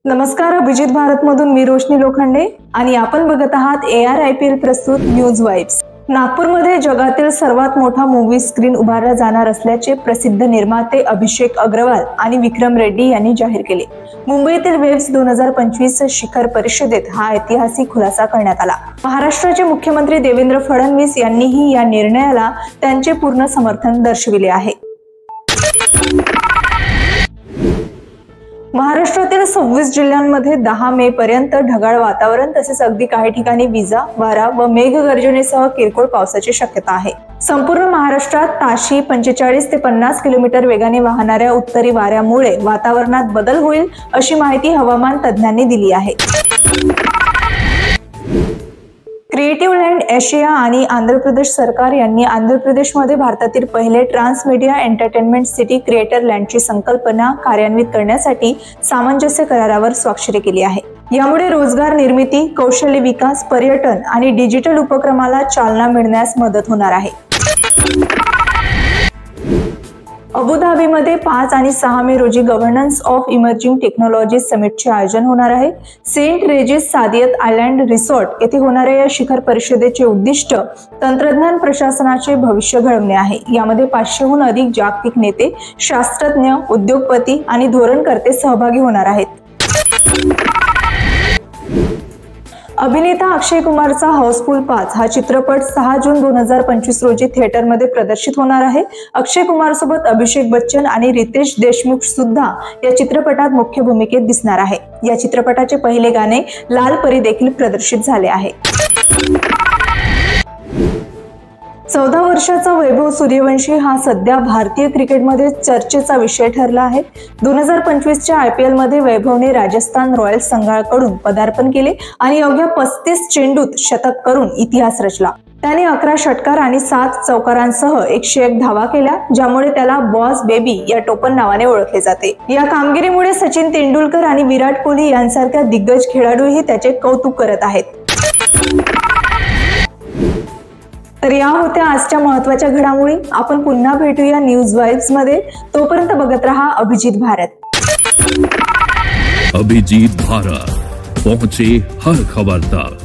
नमस्कार, अभिजित भारत मधून मी रोशनी लोखंडे आणि आपण बघत आहात ARIPL प्रस्तुत न्यूज वाइब्स। नागपूरमध्ये जगातील सर्वात मोठा मूवी स्क्रीन उभारला जाणार असल्याचे प्रसिद्ध निर्माते अभिषेक अग्रवाल आणि विक्रम रेड्डी यांनी जाहीर केले। मुंबईतील वेव्स 2025 शिखर परिषदेत हा ऐतिहासिक खुलासा करण्यात आला। महाराष्ट्राचे मुख्यमंत्री देवेंद्र फडणवीस यांनीही या निर्णयाला त्यांचे पूर्ण समर्थन दर्शविले आहे। महाराष्ट्रातील 26 जिल्ह्यांमध्ये 10 मे पर्यंत ढगाळ वातावरण तसेच अगदी काही ठिकाणी विजा, वारा व मेघगर्जनेसह किरकोळ पावसाची शक्यता आहे। संपूर्ण महाराष्ट्रात ताशी 45 ते 50 किलोमीटर वेगाने वाहणाऱ्या उत्तरी वाऱ्यामुळे वातावरणात बदल होईल अशी माहिती हवामान तज्ज्ञांनी दिली आहे। क्रिएटिव्ह लँड एशिया आणि आंध्र प्रदेश सरकार यांनी आंध्र प्रदेशमध्ये भारतातील पहिले ट्रान्समीडिया एंटरटेनमेंट सिटी क्रिएटर लँडची संकल्पना कार्यान्वित करण्यासाठी सामंजस्य करारावर स्वाक्षरी केली आहे। यामुळे रोजगार निर्मिती, कौशल्य विकास, पर्यटन आणि डिजिटल उपक्रमाला चालना मिळण्यास मदत होणार आहे। अबुधाबीमध्ये 5 आणि 6 मे रोजी गव्हर्नन्स ऑफ इमर्जिंग टेक्नॉलॉजीज समिटचे आयोजन होणार आहे। सेंट रेजिस सादियत आयलँड रिसॉर्ट येथे होणाऱ्या या शिखर परिषदेचे उद्दिष्ट तंत्रज्ञान प्रशासनाचे भविष्य घडवणे आहे। यामध्ये 500हून अधिक जागतिक नेते, शास्त्रज्ञ, उद्योगपती आणि धोरणकर्ते सहभागी होणार आहेत। अभिनेता अक्षय कुमारचा हाऊसफुल 5 हा चित्रपट 6 जून 2025 रोजी थिएटरमध्ये प्रदर्शित होणार आहे। अक्षय कुमार सोबत अभिषेक बच्चन आणि रितेश देशमुख सुद्धा या चित्रपटात मुख्य भूमिकेत दिसणार आहे। या चित्रपटाचे पहिले गाणे लाल परी देखील प्रदर्शित झाले आहे। 14 वर्षाचा वैभव सूर्यवंशी हा सध्या भारतीय क्रिकेटमध्ये चर्चेचा विषय ठरला आहे। 2025च्या IPL मध्ये वैभवने राजस्थान रॉयल्स संघाकडून पदार्पण केले आणि अवघ्या 35 चेंडूत शतक करून इतिहास रचला। त्याने 11 षटकार आणि 7 चौकारांसह 101 धावा केल्या, ज्यामुळे त्याला बॉस बेबी या टोपण नावाने ओळखले जाते। या कामगिरीमुळे सचिन तेंडुलकर आणि विराट कोहली यांसारख्या दिग्गज खेळाडूही त्याचे कौतुक करत आहेत। तर या होत्या आजच्या महत्त्वाच्या घडामोडी। आपण पुन्हा भेटूया न्यूज वाइब्स मध्ये। तोपर्यंत बघत रहा अभिजित भारत। अभिजित भारत, पहुंचे हर खबर तक।